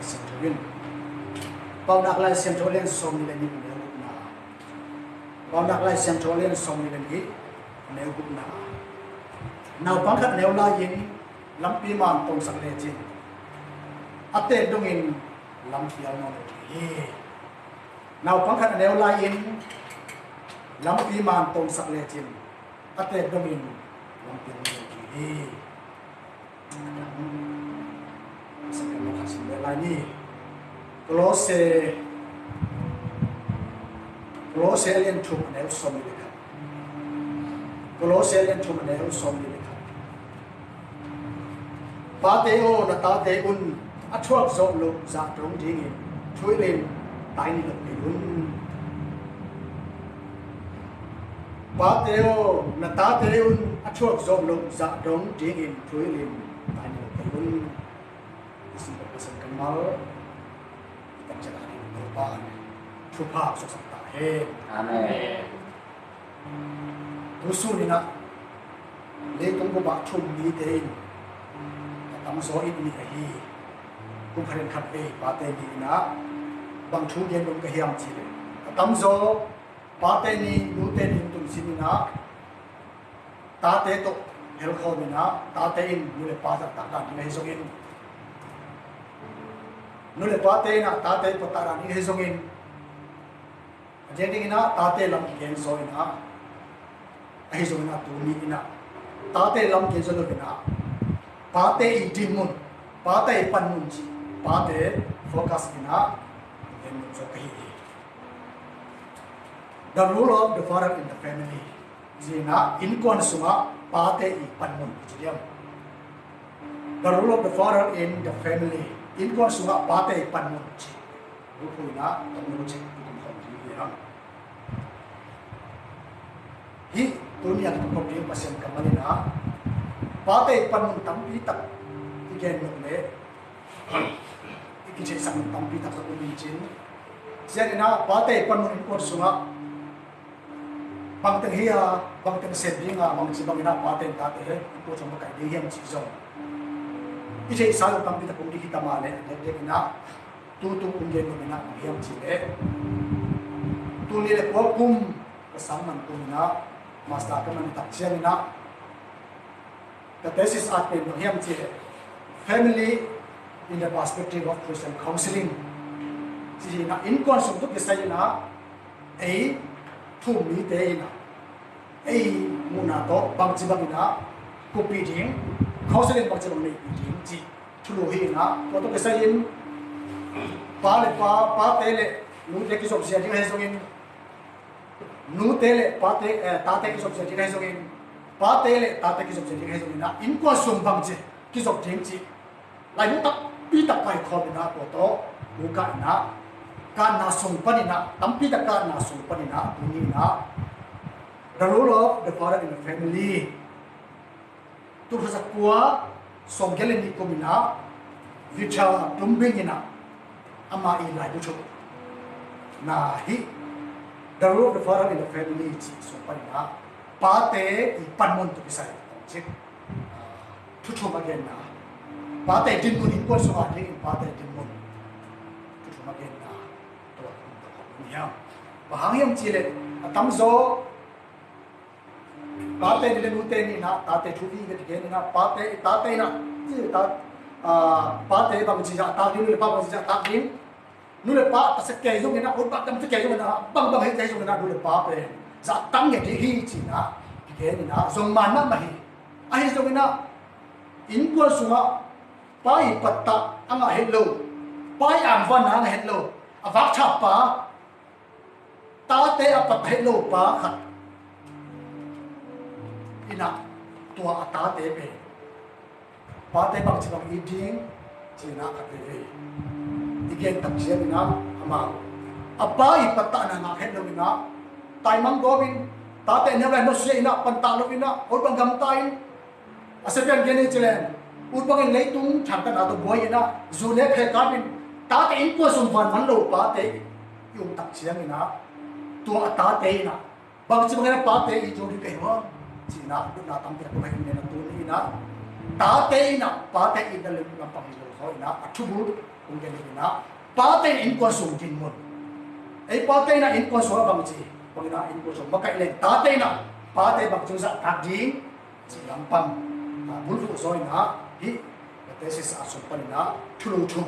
Central Pau nak lai Centralian som ni ni ne na Pau nak lai Centralian som ni ni ne na Now pang khat neu la yin lampi man tong sak le chin ate dongin lampi al no hi Now pang khat neu la yin lampi man tong sak le chin ate dongin lampi al no hi Second no khasin le la ni Colossian 2 neu som ni le Colossian 2 neu som ni Pateo na tate un athuak zo lo za trong ding in thui len tai ni lo un Pateo na tate un athuak zo lo za trong ding in thui len tai ni lo un isi pasan kamal tak jaga ni ba thu pa so sa ta he Amen tu su ni na le tong ko ba thum ni te Tam so in ni hi kum kharen khat e pa te ni na bang thu gen dum ka hiam chi le tam zo pa te ni nu te ni tum sin na ta te to hel kho ni na ta te in nu le pa ta ka ni he zong in nu le pa te na ta te pa ta ra ni he zong in je ding na ta te lam gen so in na ai zong na tu ni na ta te lam gen so lo na Pate idimun, pate panmunji, pate focus ina, then so kahi. The role of the father in the family, jina inkon suma pate ipanmun jiam. The role of the father in the family, inkon suma pate ipanmun ji. Rupu ina tamnuji ikum jiam. Hi dunia kemudian pasien kembali na. Pate panun tampi tak igen no le ikiche sang tampi tak ko bincin siya na pate panun ko sunga bang hiya bang sedinga bang sibang na pate tate he ko chong ka di hiam chi zo ikiche sang tampi tak ko di kita male de na tu ungen no na hiam chi le tu ni le ko kum kasaman ko na masta ka man tak siya na The thesis article him family in the perspective of Christian counseling. Ji na in consum to kisai na ai thu mi te na ai muna to bang chi bang na ko pi ding counseling bang chi bang nei pi ding ji thu lo hi na to kisai in pa te le nu te ki sob sia ji hai song in nu te le pa te ta te ki sob sia ji hai song in Pate le tate ki sob je ki so na in ko sum bang je ki sob thing chi lai mu tak pi tak pai kho na ko to mu ka na ka na sum pa ni na tam pi tak ka na sum pa ni na ni na the role of the father in the family tu sa kwa som gele ni ko mina vicha tumbing ina ama I lai bu chu na hi the role of the father in the family chi so pa ni na Pate ipanmun tu bisa cik tutu bagian na pate dinmun impor semua ding pate dinmun tutu bagian na tu niya bahang yang cile tamzo pate dile nute ni na tate tuvi ke tige na pate tate na ji ta pate bang ji ja ta dile pa bang ji ja ta ding nule pa ta se ke yung na ur pa tam se ke yung na bang bang he ke yung na nule pa pe za tang ye hi chi na ke ni na zong man na ma hi ai zong na in ko sunga pai patta anga hello pai am van na hello avak tha pa ta te apat hello pa khat ina tua ta te pe pa te bang chi bang eating chi na ka te igen tak sia na ama apai patta na nga hello na tai mang gobin tate ne la no se ina pantalo ina or bang gam tain asepian gene chilen ur bang leitung thangta na to boy ina zune phe kabin tate in ko sum van man lo pa te yung tak siang ina to tate ina bang chi bang pa te I jodi pe ho china na tam te ko ne na tu ni na tate ina pa te ina le lam pang lo ho ina athubu ung gen ni na pa te in ko sung tin mon ai pa te na in ko so bang chi bang na in ko so makai le ta te na pa te bang chu sa tak ding chi lam pam bul fu so na hi te si sa so pa na thulu thum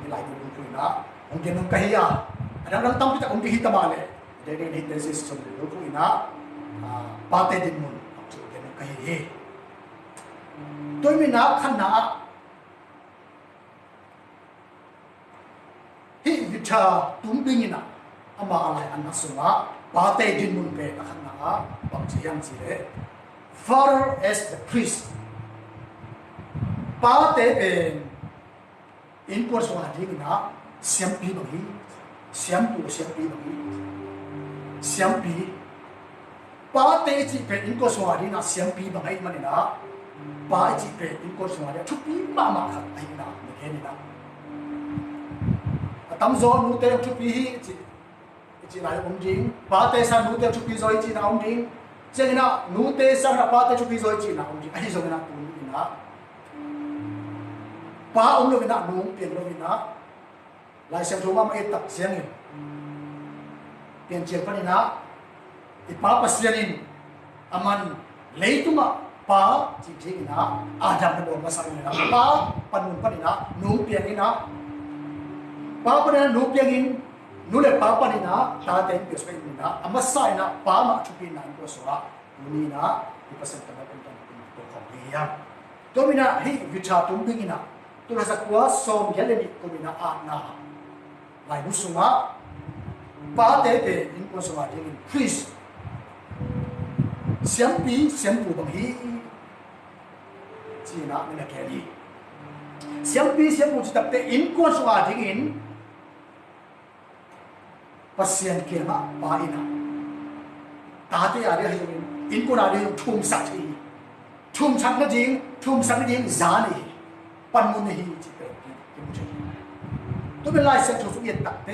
ni lai bul fu na ung gen nung kahiya adang dang tam pita ung ki hita male de de ni te si so bul fu na pa te din mon chu gen nung kahiya tôi mình nói khăn nã hi vita tum bingin na ama alai an nasuma ba te din mun pe na khăn nã bang chi yang chi le father as the priest ba te en in por so ha ding na siam pi bang hi siam pi bang hi siam pi ba te chi pe in ko so ha ding na siam pi bang ai man na ba chỉ về những con số này chụp phim mà khát anh nào như thế này nào tắm gió nụ tê chụp phim chỉ là ông dính ba tê sang nụ tê chụp phim rồi chỉ là ông dính chứ nào nụ tê sang là ba tê chụp phim rồi chỉ là ông dính anh rồi nào cũng như nào ba ông rồi nào nụ tiền rồi nào lại xem chúng mà tập xem đi tiền tiền cái nào ít ba pasienin aman lấy tu mà pa chỉ thế na Adam nó bom masang na pa panun pa na nu piang ina pa pa na nu piang in nu le pa pa na ta ten pi spai na amasai na pa ma chupi na ko so ni na ipasan ta ko to ko ya to mina hi vicha tum bing ina to la sakwa som ya le ni ko mina a na lai bu suma pa te te in ko so ma de please xiám pu bằng hi chỉ na mình là kẻ đi xiám pu chỉ tập te in con số à thì in pasien kia mà ba ina ta te à đi hay in con à đi thum sắc thì thum sắc nó gì giá này pan mun này chỉ pe tôi bên lại sẽ cho số tiền tập te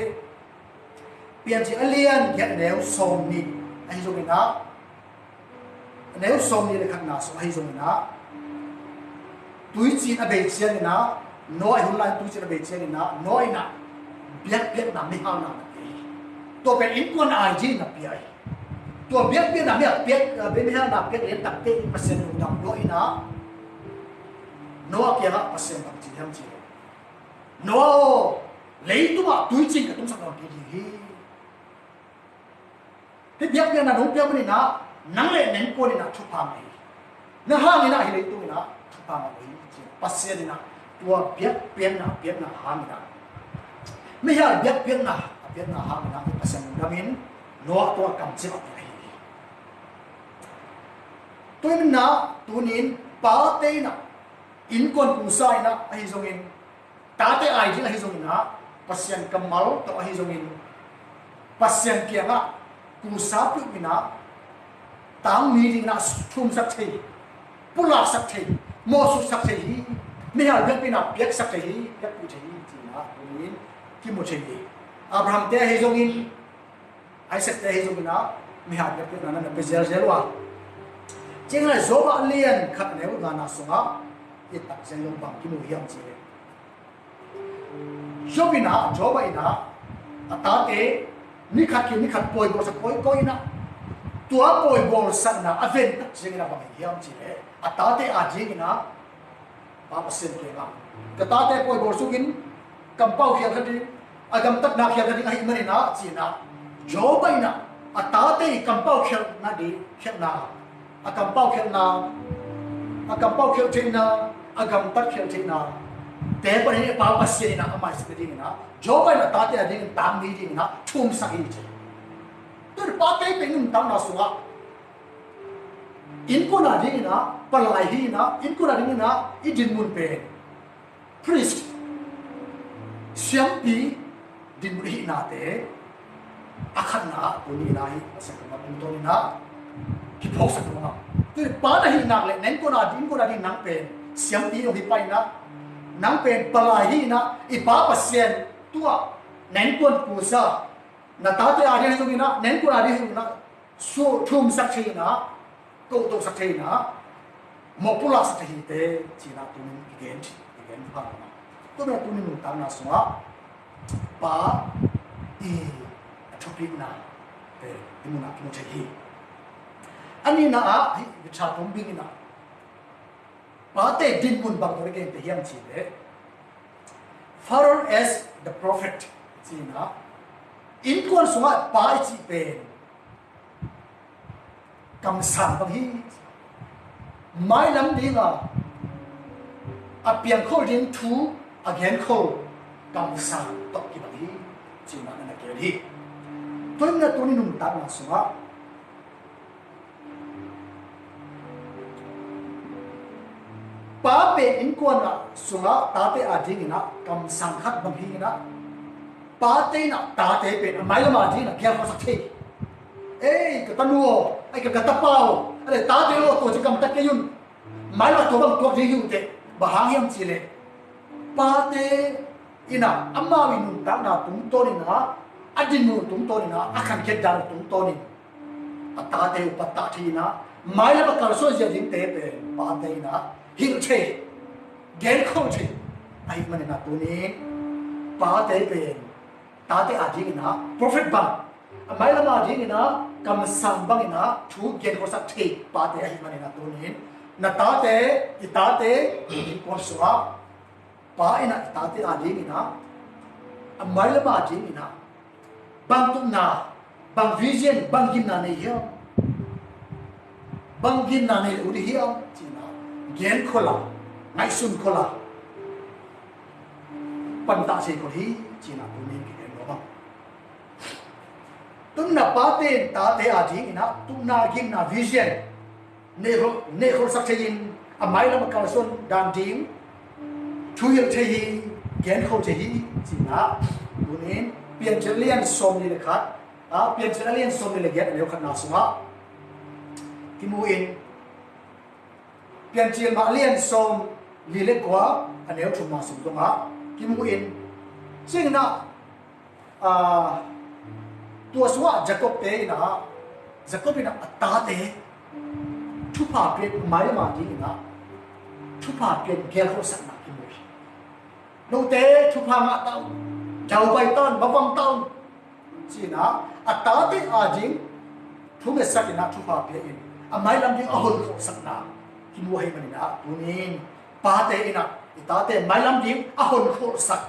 biển chỉ alien hiện đều sôm ni anh dùng cái đó nếu sôm ni là khăn nào số hay dùng nó túi chi ở bên trên nó nói hôm nay túi chi ở bên trên nó nói nè biết là mấy hao nào tôi phải in con ai chứ là biết tôi biết là biết bên hao nào biết đến tập cái mà xem được đồng nói nó kia là mà xem bằng chỉ tham chỉ nó lấy túi chi cái túi sắc nào cái gì cái biết là đúng biết bên nó nắng lên nén cô đi nào chụp hàng này nó hàng này nào thì lấy tôi nó chụp hàng này pasien đi nào tua biết nào hàng này mấy hàng biết nào hàng này pasien nó biến nó tua cầm chế vào này tôi mình nào tôi nín bảo tê nào in con cùng sai nào hay dùng in ta tê ai chứ hay dùng nào pasien cầm máu tôi hay dùng in pasien kia nào cùng sáp được mình nào tang mi ding na thum sak thei pula sak thei mo su sak thei mi ha yak pina piak sak thei yak pu thei chi na ni ki mo thei Abraham te he jong in Isaac te he jong na mi ha yak pina na pe zel zel wa ching la zo ba lian khat ne wa na sunga i tak zel long bang ki mo hiam chi jo bina jo ba ina ata te ni khat poi bo sak poi na tua bồi bồi sang na aven tak jeng na bang hiam chi le atate a jeng na pa pasen ke na ka ta te bồi bồi sugin kam pau khia khadi agam tak na khia khadi ai mani na chi na jo bai na atate kam pau khia na di khia na akam pau khia na agam pau khia thei na agam tak khia thei na te pa ni pa pasen na amai se ding na jo bai na ta te a ding tam mi ding na thum sa hi chi tôi bắt tay bên mình tao nói xuống in con nào đi na palai hi na in con nào đi na in din mun pe priest siam pi din mun hi na te akhan na uni na hi sa ka pun to na ki phok sa ko na tôi bắt hi na le nen con nào đi nang pe siam pi hi pai na nang pe palai hi na I pa pasien tua nen con pu sa na ta te ari so na nen ko ari so na so thum sak thei na to sak thei na mo pula sak thei te chi na tu gen pha na tôi là tôi nên tạo na xóa ba i topic na để mình nak kita cakap ani na a cha tombing na ba te din pun bang tôi cái hiam chi le Pharaoh as the prophet chi na in kon sunga ba chi pen kam sang bang hi mai lam ding a piang khol din thu again khol kam sang tok ki bang hi chi na na ke hi tôi là tôi nên nung tạo na sunga ba pe in kon na sunga ta te a ding na kam sang khat bang hi na ba te na ta te pe mai la ma ding na kya ko sak the cái tanuo cái tapao ale ta te lo to kam ta ke yun mai la to bang to ji yu te ba hang hiam chi le ba te ina amma wi nun ta na tum to ni na adin nu tum to ni na akan ke dar tum to ni ta te pa ta thi na mai la ba ka so ji ding te pe ba te na hil che gen kho che ai man na tu ni ba te pe ta te a ji na prophet bang mai la ma ji na kam sang bang na thu gen ko sak the ba te ai man na tu ni na ta te in ko suwa ba ina ta te a ji na mai la ma ji na bang tu na bang vision bang gim na nei hiyo bang gim na nei u di hiyo chi na gen khola ngai sun khola pan ta se ko hi chi na tu ni ki no ba tum na pa te ta te a ji ina tum na gim na vision ne ro sak che yin a mai la ma ka sun dan ding thu yel che hi gen kho che hi chi na tu ni pian che lian som ni le khat pian che lian som ni le get ne khat na sunga ki mu in pian che ma lian som li le kwa aneu thu ma sum tonga ki mu in sing na tua suwa Jacob te na Jacob ina ta te thu pa pe mai ma di na thu pa pe gel ho sak na ki mu no te thu pa ma tao chào bay ton ba vong ton chi na ta te a jing thu me sak na thu pa pe in a mai lam ding a hol ho sak na ki mu hai man na tu nin pa te ina ta te mai lam ding a hol ho sak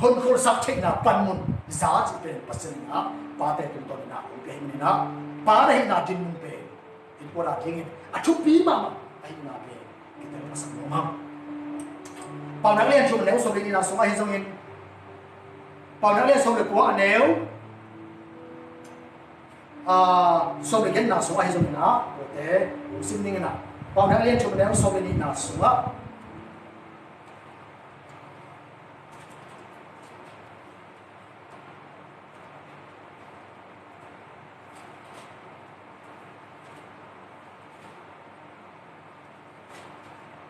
hol ho sak thik na pan mun za chi pe pasen na pa te tu ton na o pe ni na pa nei na din mun pe in ko ra jing a thu pi ma ai na pe ki te pasen no ma bảo năng liên chung nếu số đi là số ai trong in bảo năng liên số được của nếu số được là số ai trong in đó để xin ninh nào bảo năng liên chung nếu số đi là số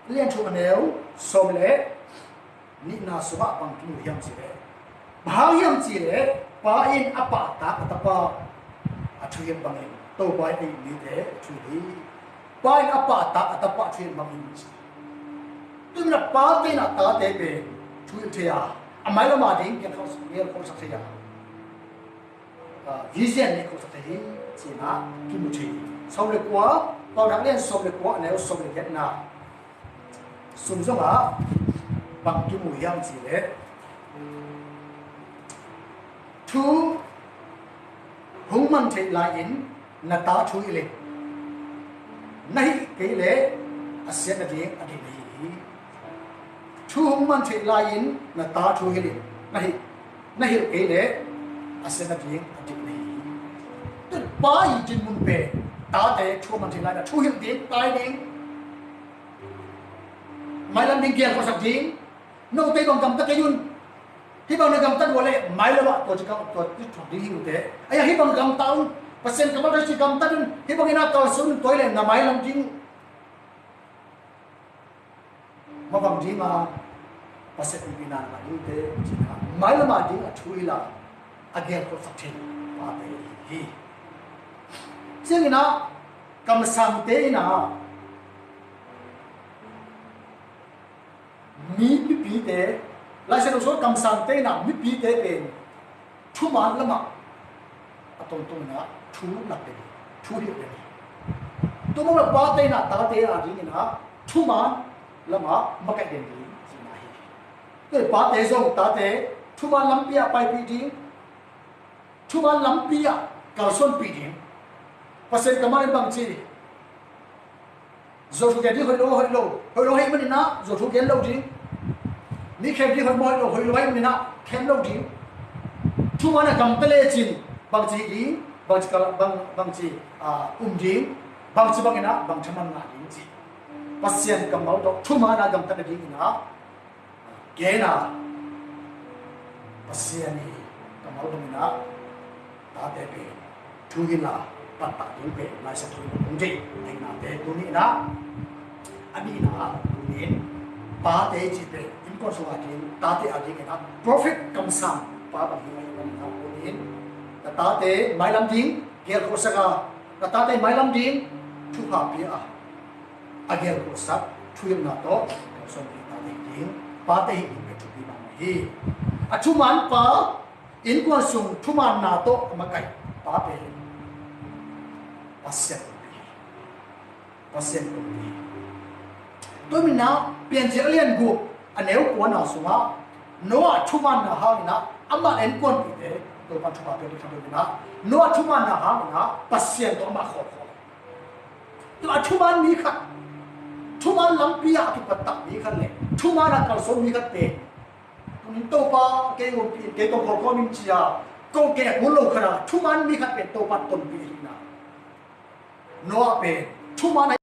liên chung nếu số lệ ni na suba pang tu hiam chi le ba hiam chi le pa in apa ta ta pa a thu hiam bang in to ba in ni de thu hi pa in apa ta ta pa thu hiam bang in tu na pa te na ta te be thu hiam the ya a mai la ma ding ke khos ye ko sak the ya vision ni ko sak the hi chi na ki mu chi sau le kwa pa dang len sau le kwa ne sau le get na sum zo ma bằng cái mùi hương gì đấy thu hung man chạy lại in là ta chui lên này cái lẽ sẽ là gì ở đây này thu hung man chạy lại in là ta chui lên này cái lẽ sẽ là gì ở đây này tức ba ý trên mun bể ta để thu man chạy lại là thu hiện tiền tai đi mai làm đình kia có sắp gì no te bang kam ta kayun hi bang na kam ta wala mai la to chi kam to ti thodi hi te aya hi bang kam taun pasen kam ta chi kam ta dun hi bang ina ka sun toile na mai lam jing ma bang ji ma pasen ina na hi te chi na mai la ma ding a thui la again ko sa the pa te hi sing ina kam sam te ina mi pi te lai se so kam sang te na mi pi te pen thu man lama atong tong na thu na pe thu hi pe to mo pa te na ta te a ri na thu man lama ma kai den ni si na hi ke pa te so ta te thu man lam pia pai pi ding thu man lam pia kal son pi ding pasen kamai bang chi zo thu ke di hoi lo hei mani na zo thu ken lo ding ni khem di hoi moi lo hoi lo hei mani na khem lo ding thu man kam tele chin bang chi di bang chi kal bang chi ding bang chi bang ina bang thaman na ding chi pasien kam mau to thu man na gam ta ding na ke na pasien ni kam mau to na ta te pe thu hin la pat pat ding pe lai sa thu ong ji ai na te tu ni na ani na tu ni pa te chi pe in ko so atin ta te a ding na prophet kam sam pa ba ni na ko ni ta te mai lam ding gel ko sa ka ta te mai lam ding thu ha pi a agel ko sa thu yam na to so ni ta te ding pa te hi pe thu pi ba hi a thu man pa in ko sung thu man na to ma kai pa pe pasien ko pi tôi mình nào biến chế liền gu anh nếu quan nào xuống á nó thu man na ha na amma en kon pi te tôi bắt thu ba pe đi thằng đó nó thu man na ha na pasien to ma kho tôi thu man mi khat thu man lam pi a tu pat tak mi khat le thu man na kal so mi khat te tôi nín to pa cái to ko min chia ko ke mo lo khara thu man mi khat pe to pat ton pi na nó pe thu man na